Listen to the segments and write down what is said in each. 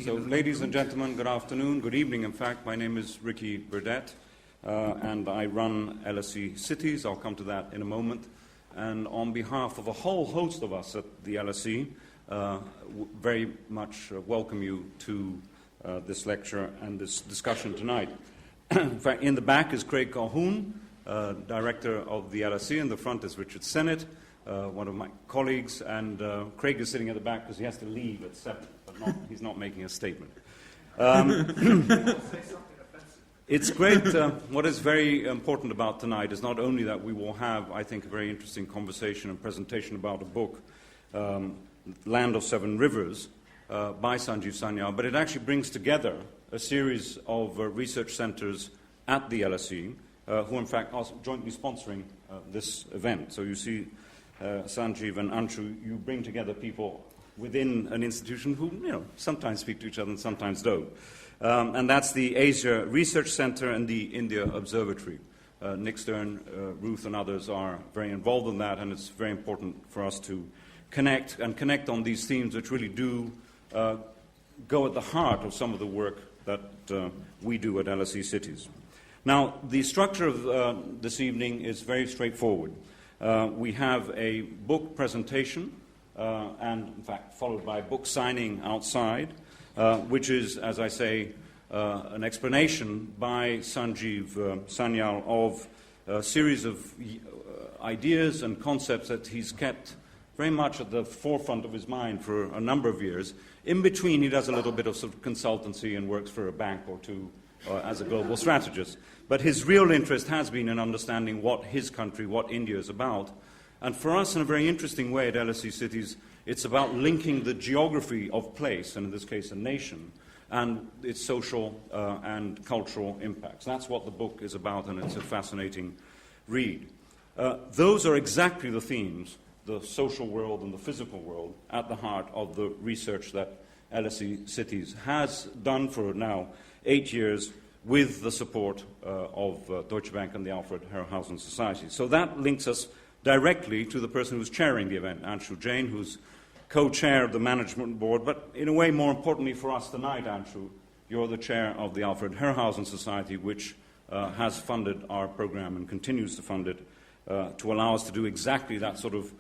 So, ladies and gentlemen, good afternoon, good evening, in fact. My name is Ricky Burdett, and I run LSE Cities. I'll come to that in a moment. And on behalf of a whole host of us at the LSE, very much welcome you to this lecture and this discussion tonight. In fact, in the back is Craig Calhoun, Director of the LSE. In the front is Richard Sennett, one of my colleagues, and Craig is sitting at the back because he has to leave at 7, but he's not making a statement. It's great. What is very important about tonight is not only that we will have, I think, a very interesting conversation and presentation about a book, Land of Seven Rivers, by Sanjeev Sanyal, but it actually brings together a series of research centers at the LSE, who in fact are jointly sponsoring this event. So you see, Sanjeev and Anshu, you bring together people within an institution who, sometimes speak to each other and sometimes don't. And that's the Asia Research Center and the India Observatory. Nick Stern, Ruth and others are very involved in that, and it's very important for us to connect on these themes which really do go at the heart of some of the work that we do at LSE Cities. Now, the structure of this evening is very straightforward. We have a book presentation, and in fact followed by book signing outside, which is, as I say, an explanation by Sanjeev Sanyal of a series of ideas and concepts that he's kept very much at the forefront of his mind for a number of years. In between, he does a little bit of sort of consultancy and works for a bank or two as a global strategist. But his real interest has been in understanding what his country, what India is about. And for us, in a very interesting way at LSE Cities, it's about linking the geography of place, and in this case a nation, and its social and cultural impacts. That's what the book is about, and it's a fascinating read. Those are exactly the themes, the social world and the physical world, at the heart of the research that LSE Cities has done for now 8 years with the support of Deutsche Bank and the Alfred Herrhausen Society. So that links us directly to the person who's chairing the event, Anshu Jain, who's co-chair of the management board, but in a way, more importantly for us tonight, Anshu, you're the chair of the Alfred Herrhausen Society, which has funded our program and continues to fund it to allow us to do exactly that sort of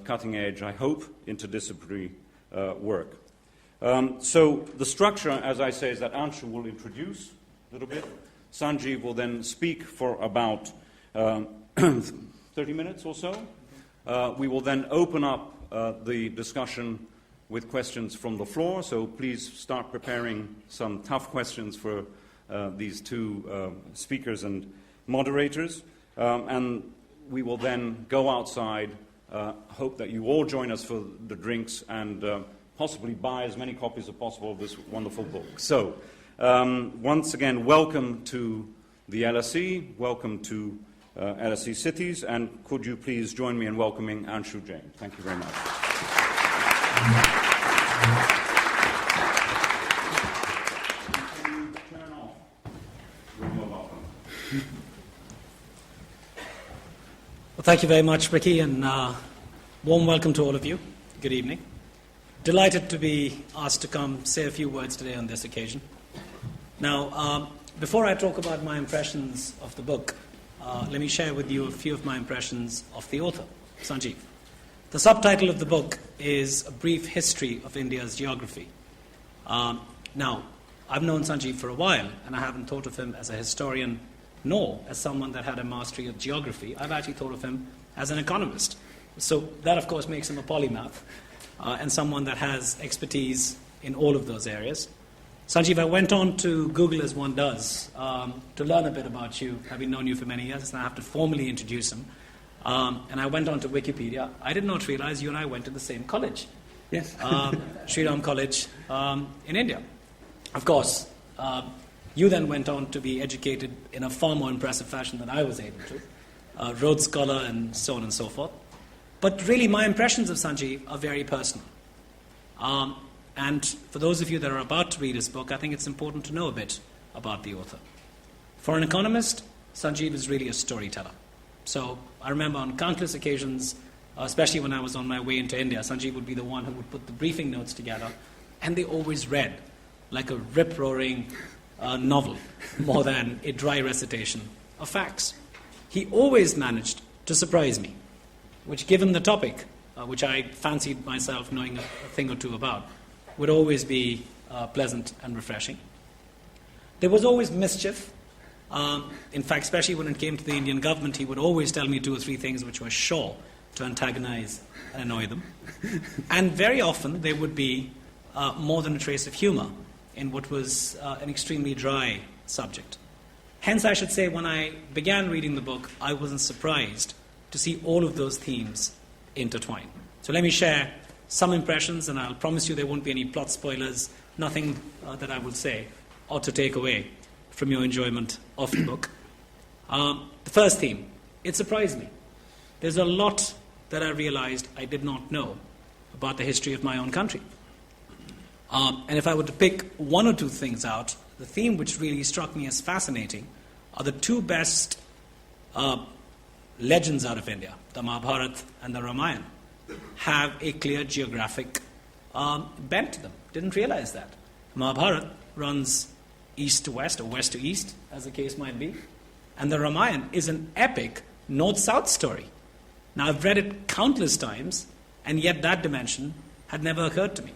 cutting-edge, I hope, interdisciplinary work. So the structure, as I say, is that Anshu will introduce a little bit. Sanjeev will then speak for about 30 minutes or so. We will then open up the discussion with questions from the floor, so please start preparing some tough questions for these two speakers and moderators. And we will then go outside, hope that you all join us for the drinks, and possibly buy as many copies as possible of this wonderful book. So, once again, welcome to the LSE, welcome to LSE Cities, and could you please join me in welcoming Anshu Jain. Thank you very much. Can you turn off your mobile phone? Well, thank you very much, Ricky, and warm welcome to all of you. Good evening. Delighted to be asked to come say a few words today on this occasion. Now, before I talk about my impressions of the book, let me share with you a few of my impressions of the author, Sanjeev. The subtitle of the book is A Brief History of India's Geography. Now, I've known Sanjeev for a while, and I haven't thought of him as a historian, nor as someone that had a mastery of geography. I've actually thought of him as an economist. So that, of course, makes him a polymath, and someone that has expertise in all of those areas. Sanjeev, I went on to Google, as one does, to learn a bit about you, having known you for many years, and I have to formally introduce him. And I went on to Wikipedia. I did not realize you and I went to the same college. Yes. Sri Ram College in India. Of course, you then went on to be educated in a far more impressive fashion than I was able to. Rhodes Scholar and so on and so forth. But really, my impressions of Sanjeev are very personal. And for those of you that are about to read his book, I think it's important to know a bit about the author. For an economist, Sanjeev is really a storyteller. So I remember on countless occasions, especially when I was on my way into India, Sanjeev would be the one who would put the briefing notes together, and they always read like a rip-roaring novel more than a dry recitation of facts. He always managed to surprise me, which, given the topic, which I fancied myself knowing a thing or two about, would always be pleasant and refreshing. There was always mischief. In fact, especially when it came to the Indian government, he would always tell me 2 or 3 things which were sure to antagonize and annoy them. And very often there would be more than a trace of humor in what was an extremely dry subject. Hence, I should say, when I began reading the book, I wasn't surprised to see all of those themes intertwine. So let me share some impressions, and I'll promise you there won't be any plot spoilers, nothing that I will say ought to take away from your enjoyment of the book. The first theme, it surprised me. There's a lot that I realized I did not know about the history of my own country. And if I were to pick 1 or 2 things out, the theme which really struck me as fascinating are the 2 best legends out of India, the Mahabharata and the Ramayana, have a clear geographic bent to them. Didn't realize that. Mahabharata runs east to west, or west to east, as the case might be. And the Ramayana is an epic north-south story. Now, I've read it countless times, and yet that dimension had never occurred to me.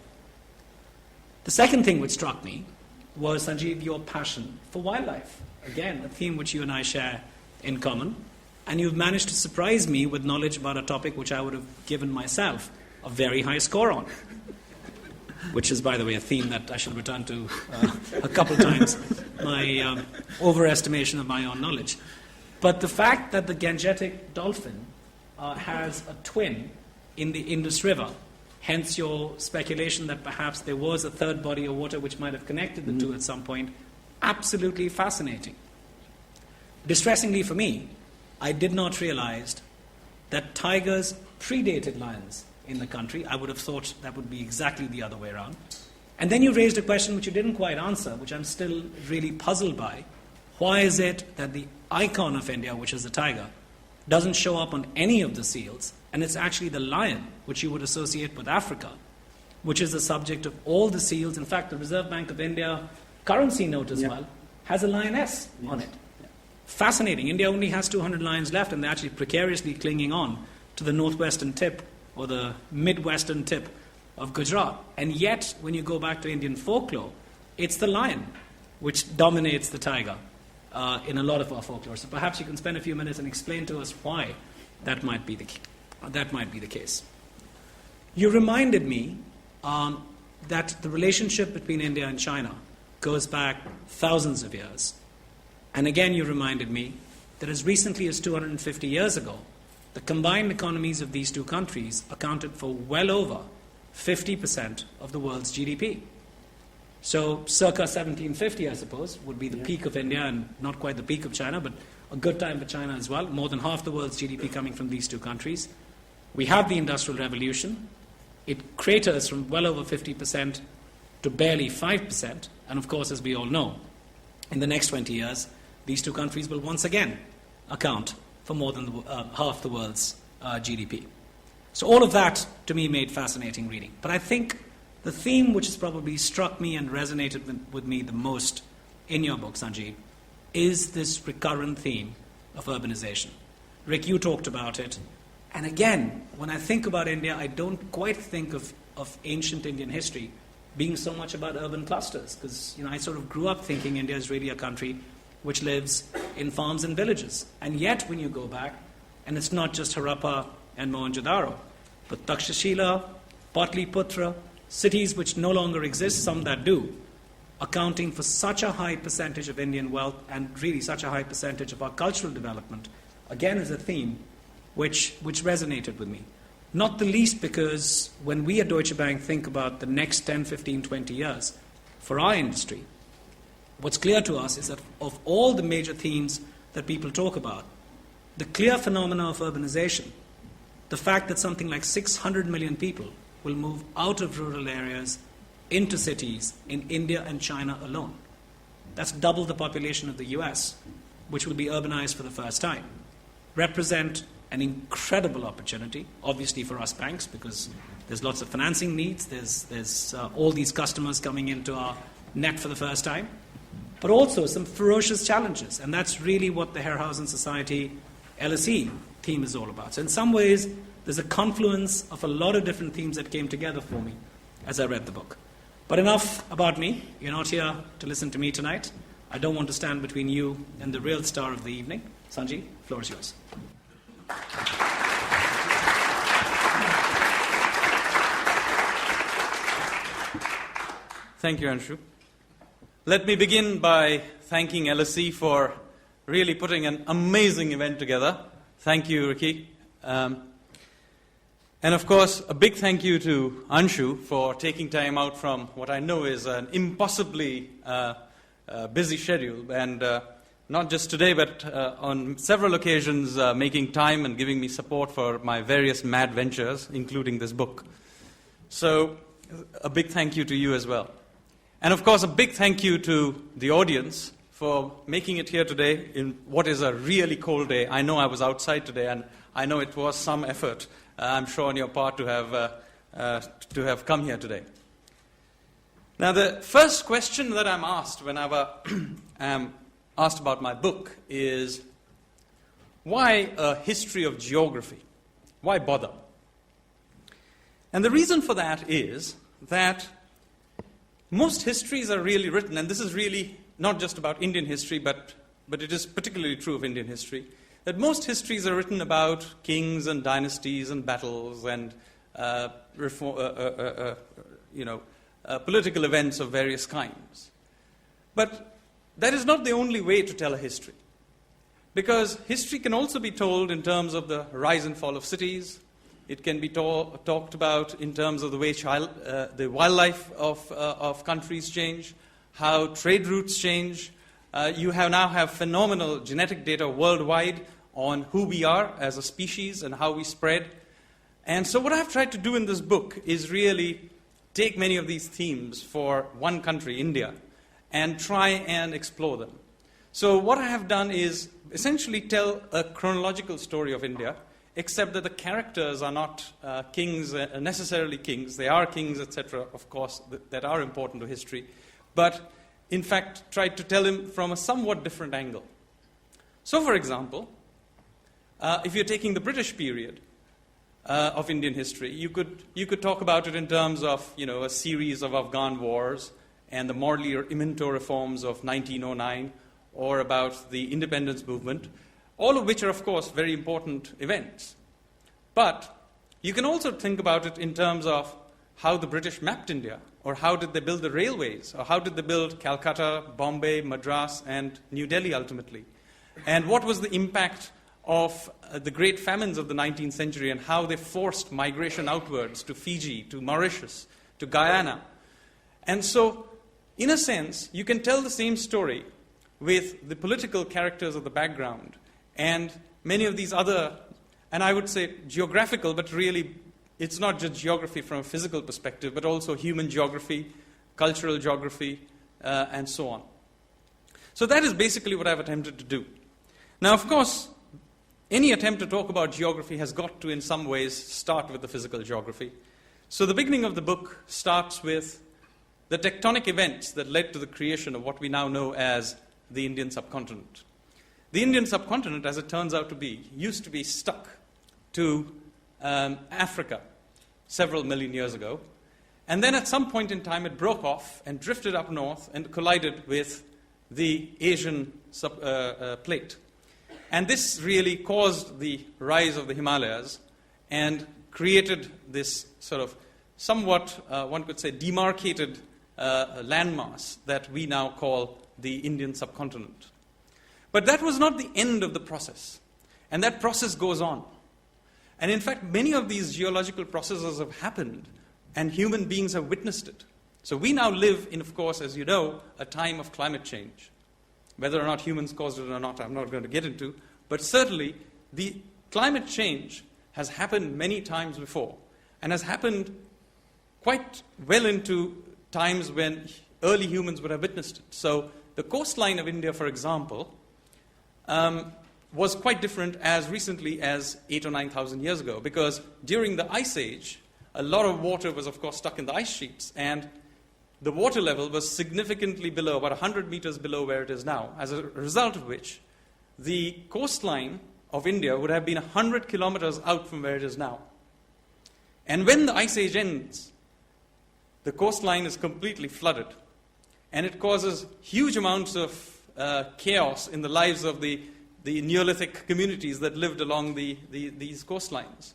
The second thing which struck me was, Sanjeev, your passion for wildlife. Again, a theme which you and I share in common. And you've managed to surprise me with knowledge about a topic which I would have given myself a very high score on. Which is, by the way, a theme that I should return to a couple times, my overestimation of my own knowledge. But the fact that the Gangetic dolphin has a twin in the Indus River, hence your speculation that perhaps there was a third body of water which might have connected the two at some point, absolutely fascinating. Distressingly for me, I did not realize that tigers predated lions in the country. I would have thought that would be exactly the other way around. And then you raised a question which you didn't quite answer, which I'm still really puzzled by. Why is it that the icon of India, which is the tiger, doesn't show up on any of the seals, and it's actually the lion, which you would associate with Africa, which is the subject of all the seals. In fact, the Reserve Bank of India currency note as well has a lioness on it. Fascinating. India only has 200 lions left, and they're actually precariously clinging on to the northwestern tip or the midwestern tip of Gujarat. And yet, when you go back to Indian folklore, it's the lion which dominates the tiger in a lot of our folklore. So perhaps you can spend a few minutes and explain to us why that might be the case. You reminded me that the relationship between India and China goes back thousands of years. And again, you reminded me that as recently as 250 years ago, the combined economies of these 2 countries accounted for well over 50% of the world's GDP. So circa 1750, I suppose, would be the peak of India, and not quite the peak of China, but a good time for China as well. More than half the world's GDP coming from these 2 countries. We have the Industrial Revolution. It craters from well over 50% to barely 5%. And of course, as we all know, in the next 20 years, these 2 countries will once again account for more than half the world's GDP. So all of that, to me, made fascinating reading. But I think the theme which has probably struck me and resonated with me the most in your book, Sanjeev, is this recurrent theme of urbanization. Rick, you talked about it. And again, when I think about India, I don't quite think of ancient Indian history being so much about urban clusters. Because I sort of grew up thinking India is really a country which lives in farms and villages. And yet, when you go back, and it's not just Harappa and Mohenjo-daro, but Takshashila, Patliputra, cities which no longer exist, some that do, accounting for such a high percentage of Indian wealth and really such a high percentage of our cultural development, again is a theme which resonated with me. Not the least because when we at Deutsche Bank think about the next 10, 15, 20 years for our industry, what's clear to us is that of all the major themes that people talk about, the clear phenomena of urbanization, the fact that something like 600 million people will move out of rural areas into cities in India and China alone. That's double the population of the US, which will be urbanized for the first time, represent an incredible opportunity, obviously for us banks, because there's lots of financing needs, there's all these customers coming into our net for the first time, but also some ferocious challenges. And that's really what the Herrhausen Society LSE theme is all about. So in some ways, there's a confluence of a lot of different themes that came together for me as I read the book. But enough about me. You're not here to listen to me tonight. I don't want to stand between you and the real star of the evening. Sanjeev, the floor is yours. Thank you, Anshu. Let me begin by thanking LSE for really putting an amazing event together. Thank you, Ricky. And of course, a big thank you to Anshu for taking time out from what I know is an impossibly busy schedule. And not just today, but on several occasions, making time and giving me support for my various mad ventures, including this book. So, a big thank you to you as well. And of course, a big thank you to the audience for making it here today in what is a really cold day. I know I was outside today, and I know it was some effort, I'm sure, on your part to have come here today. Now, the first question that I'm asked whenever I'm asked about my book is, why a history of geography? Why bother? And the reason for that is that most histories are really written, and this is really not just about Indian history, but it is particularly true of Indian history, that most histories are written about kings and dynasties and battles and political events of various kinds. But that is not the only way to tell a history, because history can also be told in terms of the rise and fall of cities. It can be talked about in terms of the way the wildlife of countries change, how trade routes change. You now have phenomenal genetic data worldwide on who we are as a species and how we spread. And so what I've tried to do in this book is really take many of these themes for one country, India, and try and explore them. So what I have done is essentially tell a chronological story of India, except that the characters are not kings, necessarily kings. They are kings, etc., of course, that are important to history. But, in fact, tried to tell him from a somewhat different angle. So, for example, if you're taking the British period of Indian history, you could talk about it in terms of, a series of Afghan wars and the Morley-Minto reforms of 1909, or about the independence movement, all of which are, of course, very important events. But you can also think about it in terms of how the British mapped India, or how did they build the railways, or how did they build Calcutta, Bombay, Madras, and New Delhi ultimately. And what was the impact of the great famines of the 19th century and how they forced migration outwards to Fiji, to Mauritius, to Guyana. And so, in a sense, you can tell the same story with the political characters of the background and many of these other, and I would say geographical, but really it's not just geography from a physical perspective, but also human geography, cultural geography, and so on. So that is basically what I've attempted to do. Now, of course, any attempt to talk about geography has got to, in some ways, start with the physical geography. So the beginning of the book starts with the tectonic events that led to the creation of what we now know as the Indian subcontinent. The Indian subcontinent, as it turns out to be, used to be stuck to Africa several million years ago. And then at some point in time, it broke off and drifted up north and collided with the Asian plate. And this really caused the rise of the Himalayas and created this sort of somewhat, one could say, demarcated landmass that we now call the Indian subcontinent. But that was not the end of the process. And that process goes on. And in fact, many of these geological processes have happened, and human beings have witnessed it. So we now live in, of course, as you know, a time of climate change. Whether or not humans caused it or not, I'm not going to get into. But certainly, the climate change has happened many times before, and has happened quite well into times when early humans would have witnessed it. So the coastline of India, for example, was quite different as recently as 8,000 or 9,000 years ago, because during the Ice Age, a lot of water was, of course, stuck in the ice sheets, and the water level was significantly below, about 100 meters below where it is now, as a result of which the coastline of India would have been 100 kilometers out from where it is now. And when the Ice Age ends, the coastline is completely flooded, and it causes huge amounts of chaos in the lives of the Neolithic communities that lived along these coastlines.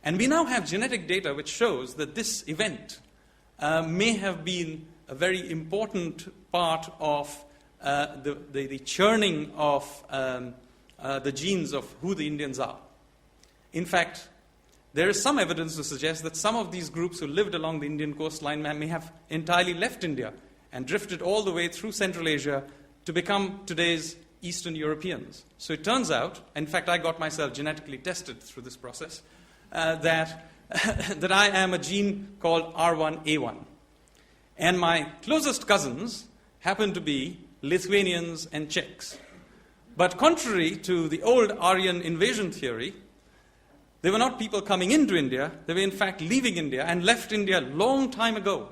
And we now have genetic data which shows that this event may have been a very important part of the churning of the genes of who the Indians are. In fact, there is some evidence to suggest that some of these groups who lived along the Indian coastline may have entirely left India and drifted all the way through Central Asia to become today's Eastern Europeans. So it turns out, in fact, I got myself genetically tested through this process, that I am a gene called R1A1. And my closest cousins happen to be Lithuanians and Czechs. But contrary to the old Aryan invasion theory, they were not people coming into India, they were in fact leaving India and left India a long time ago.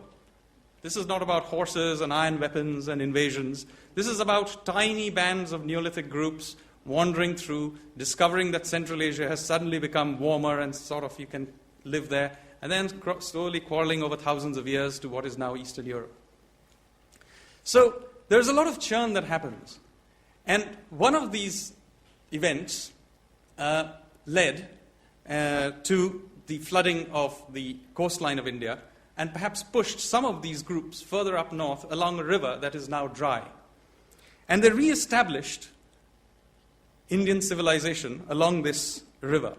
This is not about horses and iron weapons and invasions. This is about tiny bands of Neolithic groups wandering through, discovering that Central Asia has suddenly become warmer and sort of you can live there, and then slowly quarreling over thousands of years to what is now Eastern Europe. So there's a lot of churn that happens. And one of these events led to the flooding of the coastline of India and perhaps pushed some of these groups further up north along a river that is now dry. And they re-established Indian civilization along this river.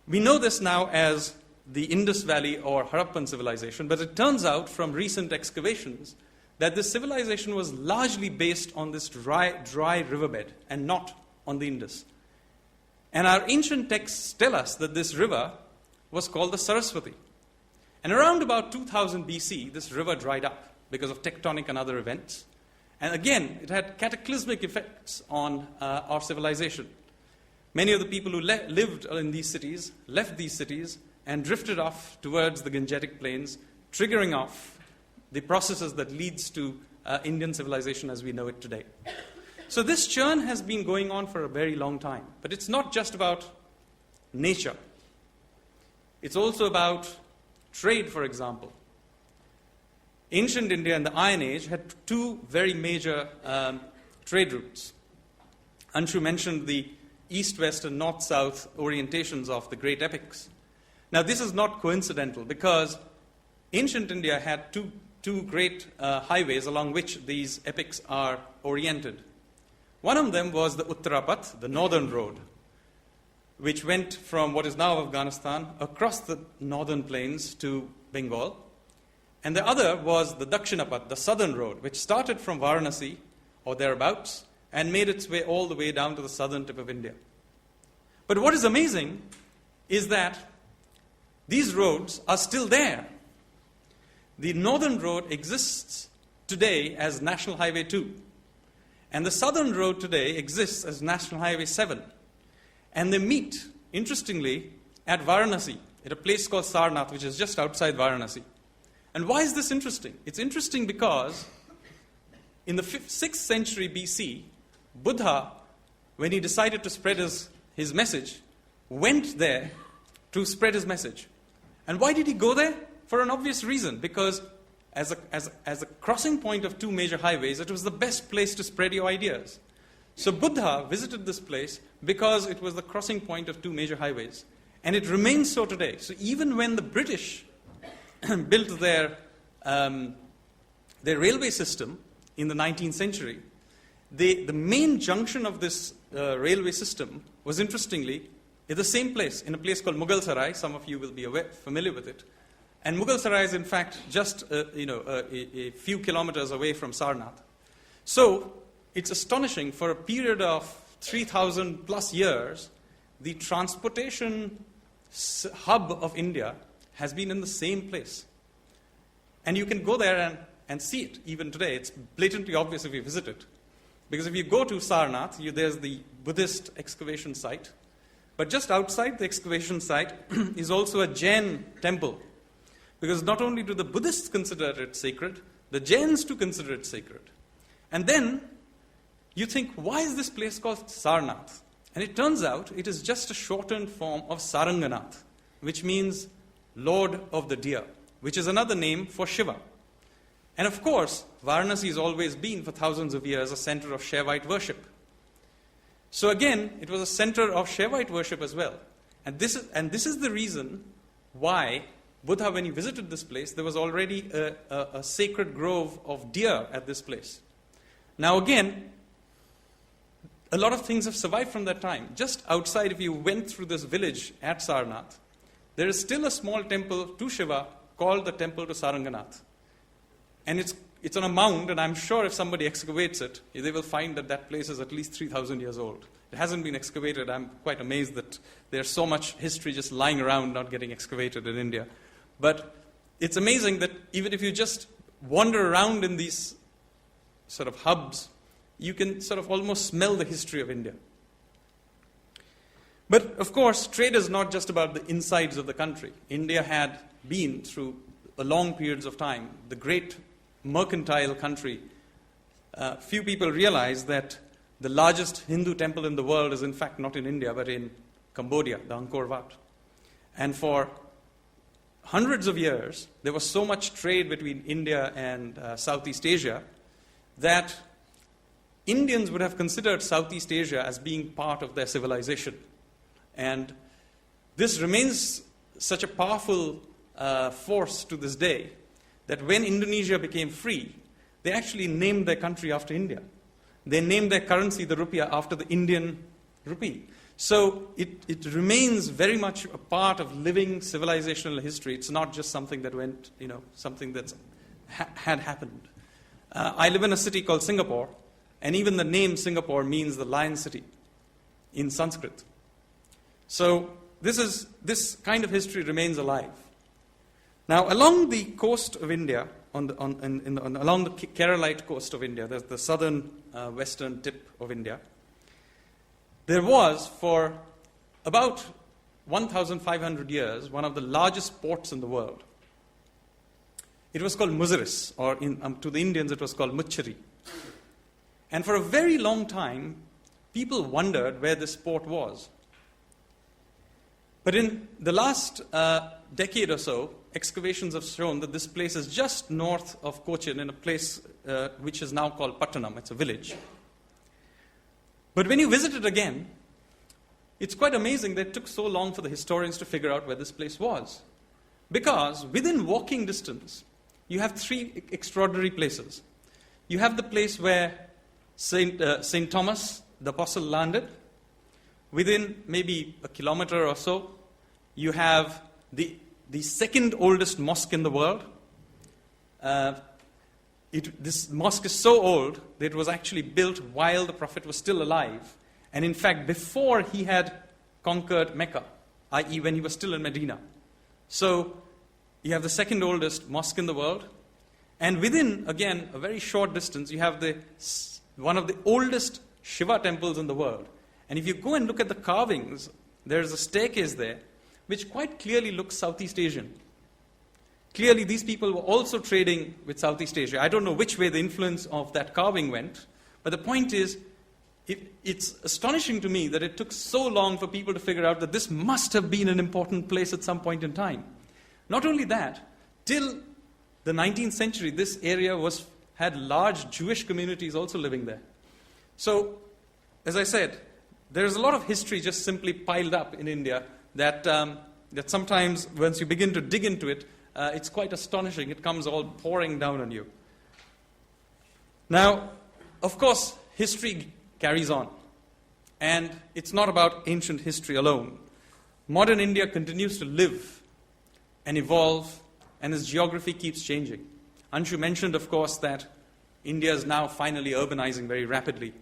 We know this now as the Indus Valley or Harappan civilization, but it turns out from recent excavations that this civilization was largely based on this dry riverbed and not on the Indus. And our ancient texts tell us that this river was called the Saraswati. And around about 2000 BC, this river dried up because of tectonic and other events. And again, it had cataclysmic effects on our civilization. Many of the people who lived in these cities left these cities and drifted off towards the Gangetic Plains, triggering off the processes that leads to Indian civilization as we know it today. So this churn has been going on for a very long time. But it's not just about nature. It's also about trade, for example. Ancient India in the Iron Age had two very major trade routes. Anshu mentioned the east-west and north-south orientations of the great epics. Now, this is not coincidental because ancient India had two great highways along which these epics are oriented. One of them was the Uttarapath, the northern road, which went from what is now Afghanistan across the northern plains to Bengal. And the other was the Dakshinapath, the southern road, which started from Varanasi or thereabouts and made its way all the way down to the southern tip of India. But what is amazing is that these roads are still there. The northern road exists today as National Highway 2. And the southern road today exists as National Highway 7. And they meet, interestingly, at Varanasi, at a place called Sarnath, which is just outside Varanasi. And why is this interesting? It's interesting because in the 6th century BC, Buddha, when he decided to spread his message, went there to spread his message. And why did he go there? For an obvious reason, because as a crossing point of two major highways, it was the best place to spread your ideas. So Buddha visited this place because it was the crossing point of two major highways. And it remains so today. So even when the British built their railway system in the 19th century, the main junction of this railway system was, interestingly, at the same place, in a place called Mughal Sarai. Some of you will be familiar with it. And Mughal Sarai is, in fact, just a few kilometers away from Sarnath. So it's astonishing, for a period of 3,000 plus years, the transportation hub of India has been in the same place. And you can go there and see it even today. It's blatantly obvious if you visit it. Because if you go to Sarnath, there's the Buddhist excavation site. But just outside the excavation site is also a Jain temple, Because not only do the Buddhists consider it sacred, the Jains too consider it sacred. And then you think, why is this place called Sarnath? And it turns out it is just a shortened form of Saranganath, which means Lord of the Deer, which is another name for Shiva. And of course, Varanasi has always been, for thousands of years, a center of Shaivite worship. So again, it was a center of Shaivite worship as well. And this is the reason why Buddha, when he visited this place, there was already a sacred grove of deer at this place. Now again, a lot of things have survived from that time. Just outside, if you went through this village at Sarnath, there is still a small temple to Shiva called the Temple to Saranganath. And it's on a mound, and I'm sure if somebody excavates it, they will find that that place is at least 3,000 years old. It hasn't been excavated. I'm quite amazed that there's so much history just lying around not getting excavated in India. But it's amazing that even if you just wander around in these sort of hubs, you can sort of almost smell the history of India. But of course, trade is not just about the insides of the country. India had been, through a long periods of time, the great mercantile country. Few people realize that the largest Hindu temple in the world is in fact not in India, but in Cambodia, the Angkor Wat. And for hundreds of years, there was so much trade between India and Southeast Asia that Indians would have considered Southeast Asia as being part of their civilization. And this remains such a powerful force to this day that when Indonesia became free, they actually named their country after India. They named their currency, the rupiah, after the Indian rupee. So it remains very much a part of living civilizational history. It's not just something that went, something that's had happened. I live in a city called Singapore, and even the name Singapore means the Lion City in Sanskrit. So this kind of history remains alive. Now, along the coast of India, along the Keralite coast of India, there's the southern western tip of India, there was, for about 1,500 years, one of the largest ports in the world. It was called Muziris, or to the Indians it was called Muchiri. And for a very long time, people wondered where this port was. But in the last decade or so, excavations have shown that this place is just north of Cochin, in a place which is now called Pattanam. It's a village. But when you visit it again, it's quite amazing that it took so long for the historians to figure out where this place was. Because within walking distance, you have three extraordinary places. You have the place where St. Thomas, the Apostle, landed. Within maybe a kilometer or so, you have the second oldest mosque in the world. This mosque is so old that it was actually built while the Prophet was still alive. And in fact, before he had conquered Mecca, i.e. when he was still in Medina. So you have the second oldest mosque in the world. And within, again, a very short distance, you have one of the oldest Shiva temples in the world. And if you go and look at the carvings, there's a staircase there, which quite clearly looks Southeast Asian. Clearly, these people were also trading with Southeast Asia. I don't know which way the influence of that carving went, but the point is, it's astonishing to me that it took so long for people to figure out that this must have been an important place at some point in time. Not only that, till the 19th century, this area had large Jewish communities also living there. So, as I said, there's a lot of history just simply piled up in India that sometimes, once you begin to dig into it, it's quite astonishing. It comes all pouring down on you. Now, of course, history carries on. And it's not about ancient history alone. Modern India continues to live and evolve, and its geography keeps changing. Anshu mentioned, of course, that India is now finally urbanizing very rapidly.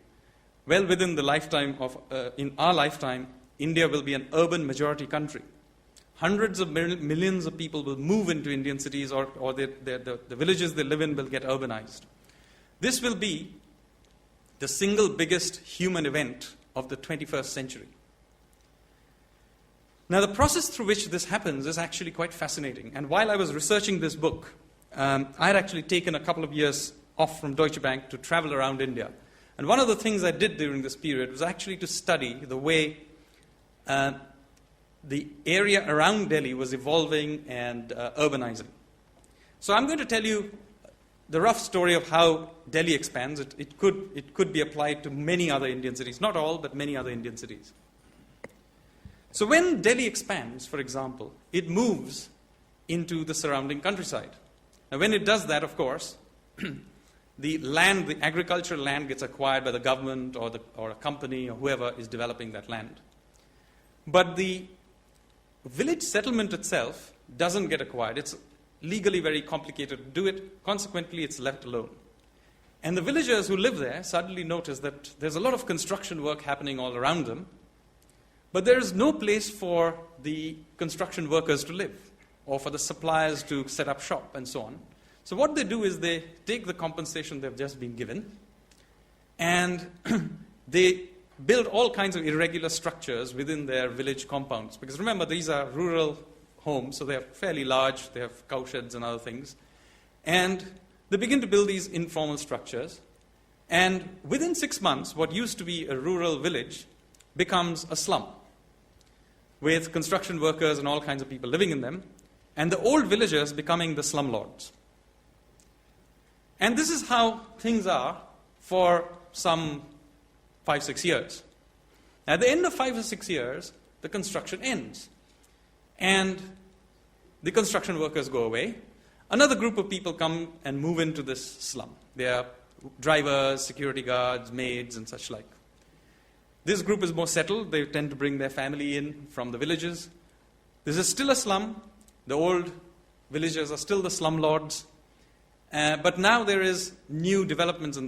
Well within the lifetime in our lifetime, India will be an urban majority country. Hundreds of millions of people will move into Indian cities, or the villages they live in will get urbanized. This will be the single biggest human event of the 21st century. Now, the process through which this happens is actually quite fascinating. And while I was researching this book, I had actually taken a couple of years off from Deutsche Bank to travel around India. And one of the things I did during this period was actually to study the way the area around Delhi was evolving and urbanizing. So I'm going to tell you the rough story of how Delhi expands. It could be applied to many other Indian cities. Not all, but many other Indian cities. So when Delhi expands, for example, it moves into the surrounding countryside. Now when it does that, of course, the agricultural land gets acquired by the government or a company or whoever is developing that land. But the village settlement itself doesn't get acquired. It's legally very complicated to do it. Consequently, it's left alone. And the villagers who live there suddenly notice that there's a lot of construction work happening all around them, but there is no place for the construction workers to live or for the suppliers to set up shop and so on. So what they do is they take the compensation they've just been given and they build all kinds of irregular structures within their village compounds. Because remember, these are rural homes, so they're fairly large. They have cowsheds and other things. And they begin to build these informal structures. And within 6 months, what used to be a rural village becomes a slum with construction workers and all kinds of people living in them, and the old villagers becoming the slumlords. And this is how things are for some 5-6 years. At the end of 5 or 6 years, the construction ends. And the construction workers go away. Another group of people come and move into this slum. They are drivers, security guards, maids, and such like. This group is more settled. They tend to bring their family in from the villages. This is still a slum. The old villagers are still the slumlords. But now there is new developments in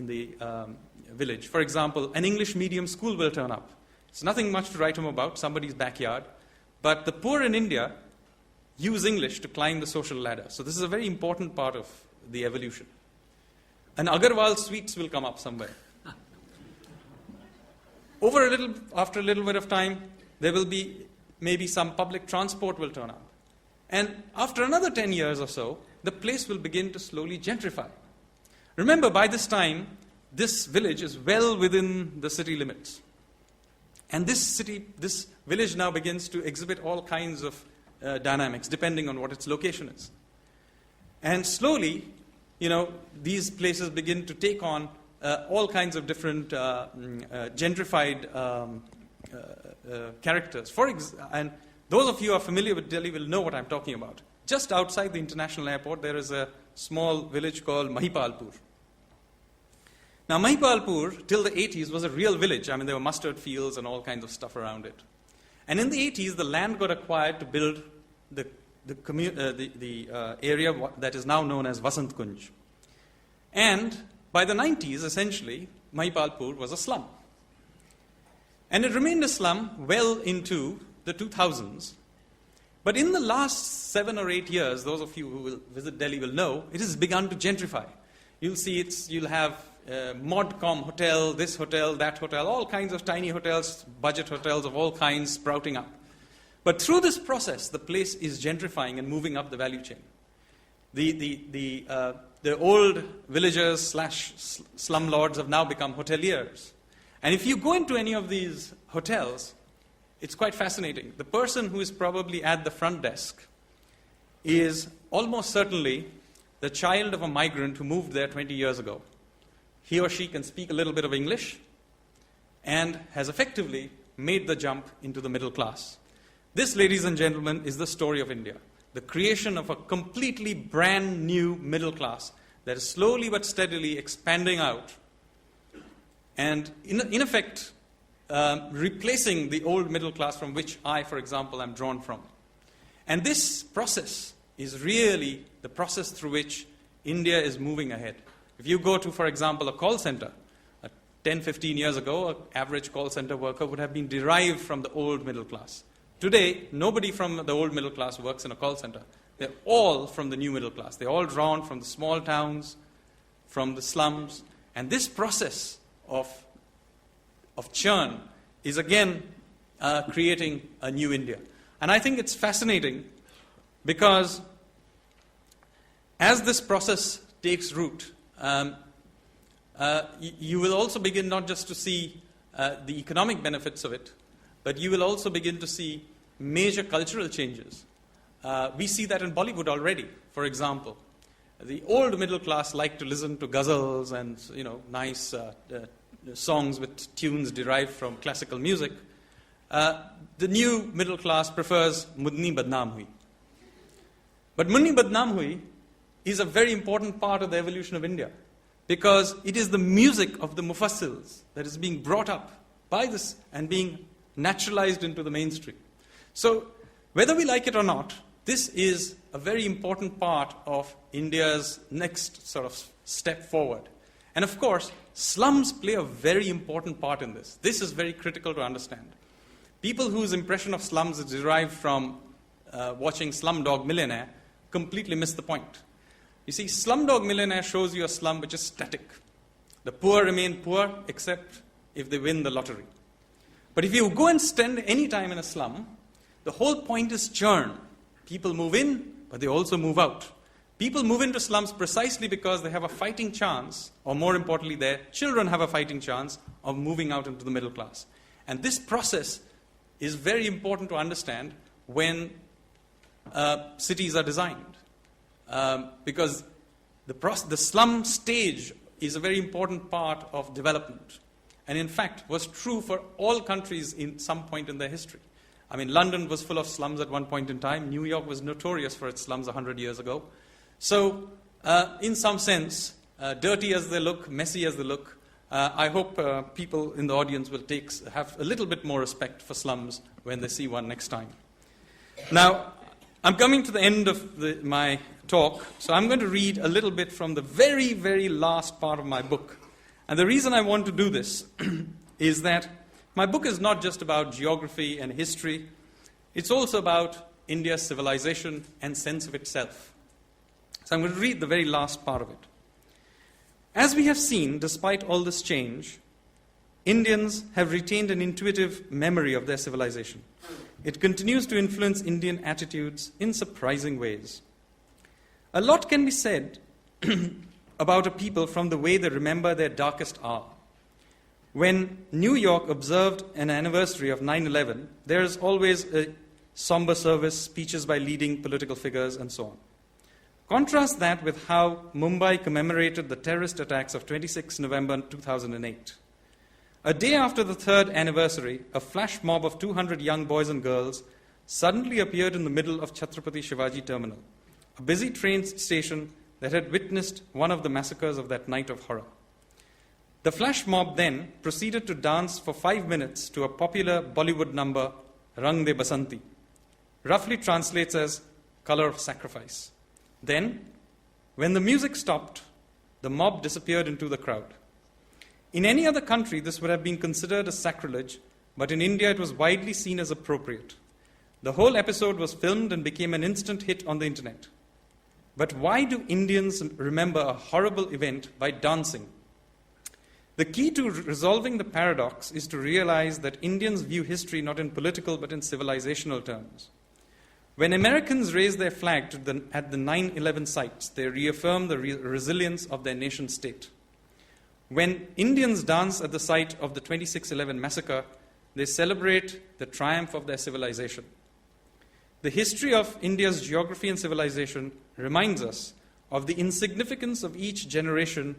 the village. For example, an English medium school will turn up. It's nothing much to write home about, somebody's backyard. But the poor in India use English to climb the social ladder. So this is a very important part of the evolution. An Agarwal Sweets will come up somewhere. After a little bit of time, there will be maybe some public transport will turn up. And after another 10 years or so, the place will begin to slowly gentrify. Remember, by this time, this village is well within the city limits. And this village now begins to exhibit all kinds of dynamics, depending on what its location is. And slowly, these places begin to take on all kinds of different gentrified characters. And those of you who are familiar with Delhi will know what I'm talking about. Just outside the international airport, there is a small village called Mahipalpur. Now, Mahipalpur, till the 80s, was a real village. I mean, there were mustard fields and all kinds of stuff around it. And in the 80s, the land got acquired to build the area that is now known as Vasant Kunj. And by the 90s, essentially, Mahipalpur was a slum. And it remained a slum well into the 2000s. But in the last 7 or 8 years, those of you who will visit Delhi will know, it has begun to gentrify. You'll see you'll have Modcom hotel, this hotel, that hotel, all kinds of tiny hotels, budget hotels of all kinds sprouting up. But through this process, the place is gentrifying and moving up the value chain. The old villagers / slumlords have now become hoteliers. And if you go into any of these hotels, it's quite fascinating. The person who is probably at the front desk is almost certainly the child of a migrant who moved there 20 years ago. He or she can speak a little bit of English and has effectively made the jump into the middle class. This, ladies and gentlemen, is the story of India. The creation of a completely brand new middle class that is slowly but steadily expanding out and, in effect, replacing the old middle class from which I, for example, am drawn from. And this process is really the process through which India is moving ahead. If you go to, for example, a call center, 10, 15 years ago, an average call center worker would have been derived from the old middle class. Today, nobody from the old middle class works in a call center. They're all from the new middle class. They're all drawn from the small towns, from the slums. And this process of churn is again creating a new India. And I think it's fascinating because as this process takes root, you will also begin not just to see the economic benefits of it, but you will also begin to see major cultural changes. We see that in Bollywood already, for example. The old middle class like to listen to ghazals and nice songs with tunes derived from classical music. The new middle class prefers Mudni Badnaam Hui. But Mudni Badnaam Hui is a very important part of the evolution of India, because it is the music of the mufassils that is being brought up by this and being naturalized into the mainstream. So, whether we like it or not, this is a very important part of India's next sort of step forward. And of course, slums play a very important part in this. This is very critical to understand. People whose impression of slums is derived from watching Slumdog Millionaire completely miss the point. You see, Slumdog Millionaire shows you a slum which is static. The poor remain poor except if they win the lottery. But if you go and spend any time in a slum, the whole point is churn. People move in, but they also move out. People move into slums precisely because they have a fighting chance, or more importantly, their children have a fighting chance of moving out into the middle class. And this process is very important to understand when cities are designed. Because the slum stage is a very important part of development. And in fact, was true for all countries in some point in their history. I mean, London was full of slums at one point in time. New York was notorious for its slums 100 years ago. So, in some sense, dirty as they look, messy as they look, I hope people in the audience will have a little bit more respect for slums when they see one next time. Now, I'm coming to the end of my talk, so I'm going to read a little bit from the very, very last part of my book. And the reason I want to do this is that my book is not just about geography and history. It's also about India's civilization and sense of itself. So I'm going to read the very last part of it. As we have seen, despite all this change, Indians have retained an intuitive memory of their civilization. It continues to influence Indian attitudes in surprising ways. A lot can be said about a people from the way they remember their darkest hour. When New York observed an anniversary of 9/11, there is always a somber service, speeches by leading political figures, and so on. Contrast that with how Mumbai commemorated the terrorist attacks of 26 November 2008. A day after the third anniversary, a flash mob of 200 young boys and girls suddenly appeared in the middle of Chhatrapati Shivaji Terminal, a busy train station that had witnessed one of the massacres of that night of horror. The flash mob then proceeded to dance for 5 minutes to a popular Bollywood number, Rang De Basanti, roughly translates as color of sacrifice. Then, when the music stopped, the mob disappeared into the crowd. In any other country, this would have been considered a sacrilege, but in India it was widely seen as appropriate. The whole episode was filmed and became an instant hit on the internet. But why do Indians remember a horrible event by dancing? The key to resolving the paradox is to realize that Indians view history not in political but in civilizational terms. When Americans raise their flag at the 9/11 sites, they reaffirm the resilience of their nation state. When Indians dance at the site of the 26/11 massacre, they celebrate the triumph of their civilization. The history of India's geography and civilization reminds us of the insignificance of each generation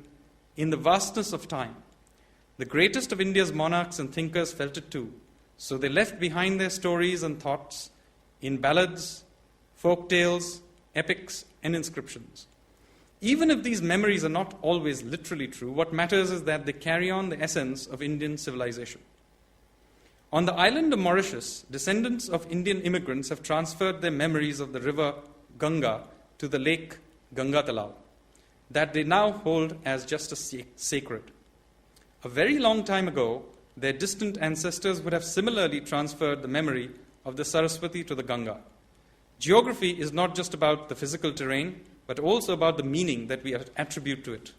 in the vastness of time. The greatest of India's monarchs and thinkers felt it too, so they left behind their stories and thoughts in ballads, folk tales, epics, and inscriptions. Even if these memories are not always literally true, what matters is that they carry on the essence of Indian civilization. On the island of Mauritius, descendants of Indian immigrants have transferred their memories of the river Ganga to the lake Gangatalav, that they now hold as just as sacred. A very long time ago, their distant ancestors would have similarly transferred the memory of the Saraswati to the Ganga. Geography is not just about the physical terrain, but also about the meaning that we attribute to it.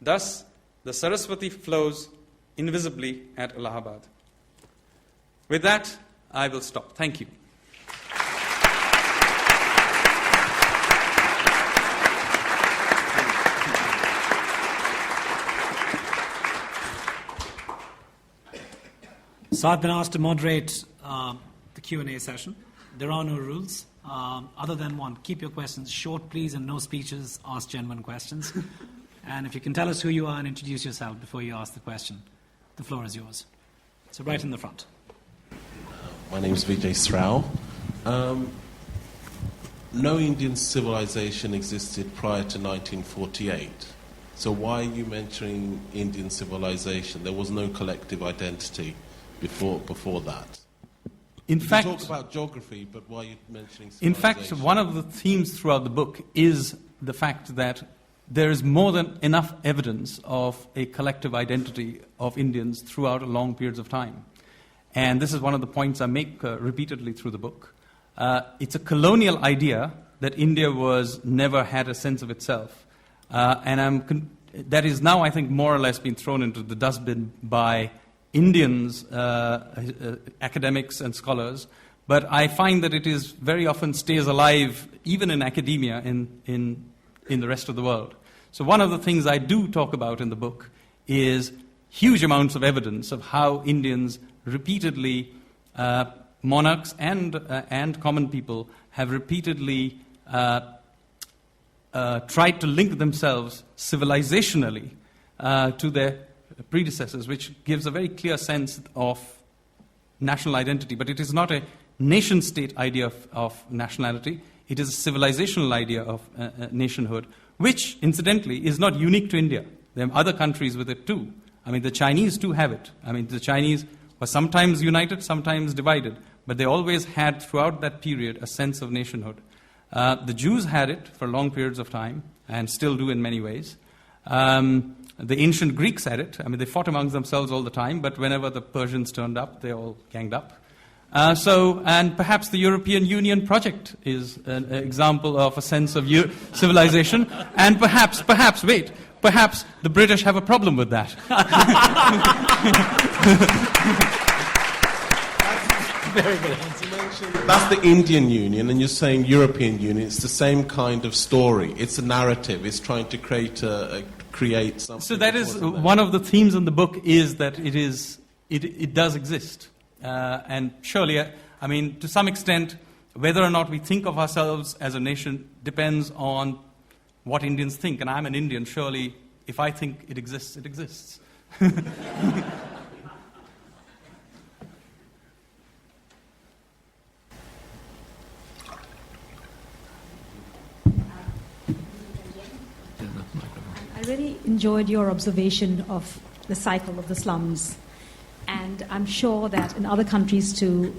Thus, the Saraswati flows invisibly at Allahabad. With that, I will stop. Thank you. So I've been asked to moderate the Q&A session. There are no rules, other than one. Keep your questions short, please, and no speeches. Ask genuine questions. And if you can tell us who you are and introduce yourself before you ask the question, the floor is yours. So right in the front. My name is Vijay Srao. No Indian civilization existed prior to 1948. So why are you mentioning Indian civilization? There was no collective identity before that. In fact, you talk about geography, but why are you mentioning civilization? In fact, one of the themes throughout the book is the fact that there is more than enough evidence of a collective identity of Indians throughout a long periods of time. And this is one of the points I make repeatedly through the book. It's a colonial idea that India never had a sense of itself. And that is now, I think, more or less been thrown into the dustbin by Indians, academics and scholars. But I find that it is very often stays alive, even in academia, in the rest of the world. So one of the things I do talk about in the book is huge amounts of evidence of how Indians repeatedly, monarchs and common people, have repeatedly tried to link themselves civilizationally to their predecessors, which gives a very clear sense of national identity. But it is not a nation-state idea of nationality. It is a civilizational idea of nationhood, which, incidentally, is not unique to India. There are other countries with it too. I mean, the Chinese too have it. I mean, the Chinese were sometimes united, sometimes divided, but they always had, throughout that period, a sense of nationhood. The Jews had it for long periods of time, and still do in many ways. The ancient Greeks had it. I mean, they fought amongst themselves all the time, but whenever the Persians turned up, they all ganged up. And perhaps the European Union project is an example of a sense of civilization. And perhaps the British have a problem with that. Very good answer. That's the Indian Union, and you're saying European Union. It's the same kind of story. It's a narrative. It's trying to create something. So that is one of the themes in the book, is that it does exist. And surely, I mean, to some extent, whether or not we think of ourselves as a nation depends on what Indians think. And I'm an Indian. Surely, if I think it exists, it exists. I really enjoyed your observation of the cycle of the slums. And I'm sure that in other countries too,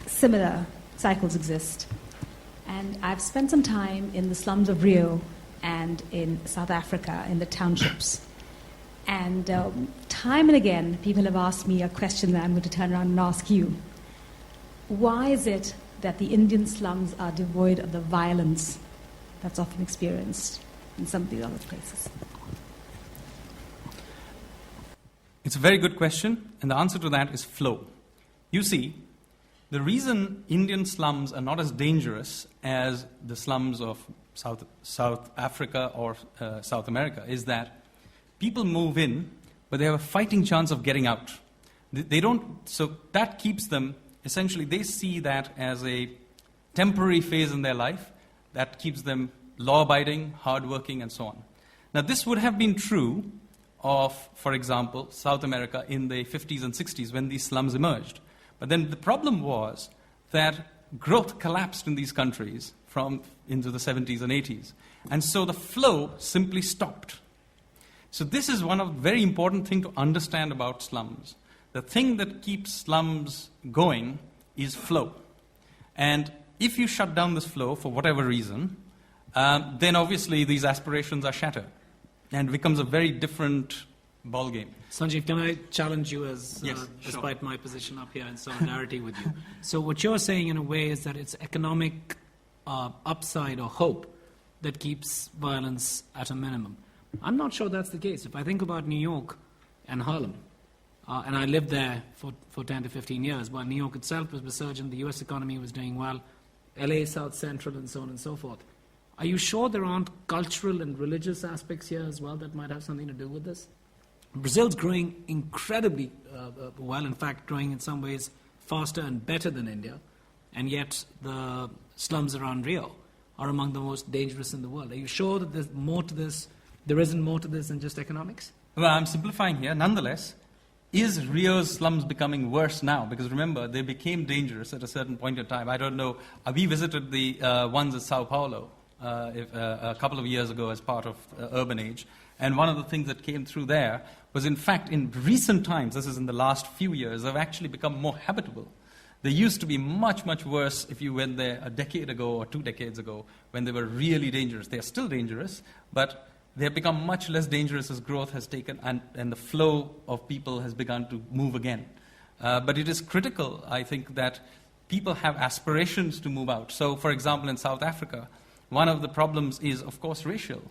similar cycles exist. And I've spent some time in the slums of Rio and in South Africa, in the townships. And time and again, people have asked me a question that I'm going to turn around and ask you. Why is it that the Indian slums are devoid of the violence that's often experienced in some of the other places? It's a very good question, and the answer to that is flow. You see, the reason Indian slums are not as dangerous as the slums of South Africa or South America is that people move in, but they have a fighting chance of getting out. They don't, so that keeps them, essentially, they see that as a temporary phase in their life that keeps them law-abiding, hardworking, and so on. Now, this would have been true of, for example, South America in the 50s and 60s when these slums emerged. But then the problem was that growth collapsed in these countries into the 70s and 80s. And so the flow simply stopped. So this is one of the very important things to understand about slums. The thing that keeps slums going is flow. And if you shut down this flow for whatever reason, then obviously these aspirations are shattered. And it becomes a very different ballgame. Sanjeev, can I challenge you Yes, despite my position up here in solidarity with you? So what you're saying in a way is that it's economic upside or hope that keeps violence at a minimum. I'm not sure that's the case. If I think about New York and Harlem, and I lived there for 10 to 15 years. While New York itself was resurgent, the US economy was doing well, LA, South Central, and so on and so forth. Are you sure there aren't cultural and religious aspects here as well that might have something to do with this? Brazil's growing incredibly well, in fact, growing in some ways faster and better than India, and yet the slums around Rio are among the most dangerous in the world. Are you sure that there's more to this? There isn't more to this than just economics? Well, I'm simplifying here. Nonetheless, is Rio's slums becoming worse now? Because remember, they became dangerous at a certain point in time. I don't know. We visited the ones at Sao Paulo a couple of years ago as part of Urban Age. And one of the things that came through there was, in fact, in recent times, this is in the last few years, have actually become more habitable. They used to be much, much worse if you went there a decade ago or 2 decades ago when they were really dangerous. They are still dangerous, but they have become much less dangerous as growth has taken and the flow of people has begun to move again. But it is critical, I think, that people have aspirations to move out. So, for example, in South Africa, one of the problems is, of course, racial,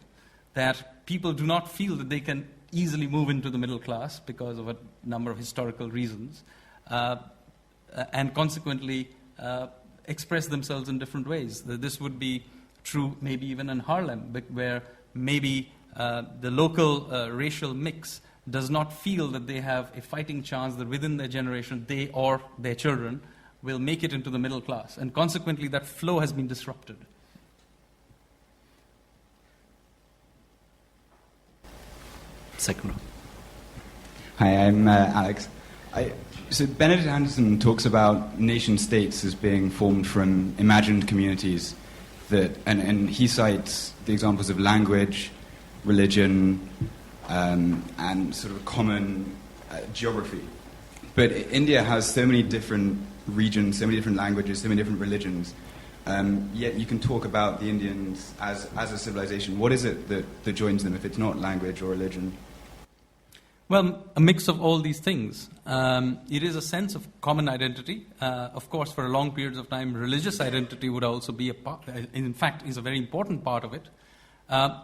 that people do not feel that they can easily move into the middle class because of a number of historical reasons, and consequently express themselves in different ways. This would be true maybe even in Harlem, where maybe the local racial mix does not feel that they have a fighting chance that within their generation they or their children will make it into the middle class. And consequently that flow has been disrupted. Second row. Hi, I'm Alex. So Benedict Anderson talks about nation states as being formed from imagined communities and he cites the examples of language, religion, and sort of common geography. But India has so many different regions, so many different languages, so many different religions. Yet you can talk about the Indians as a civilization. What is it that joins them if it's not language or religion? Well, a mix of all these things. It is a sense of common identity. Of course, for a long periods of time, religious identity would also be a part, in fact, is a very important part of it.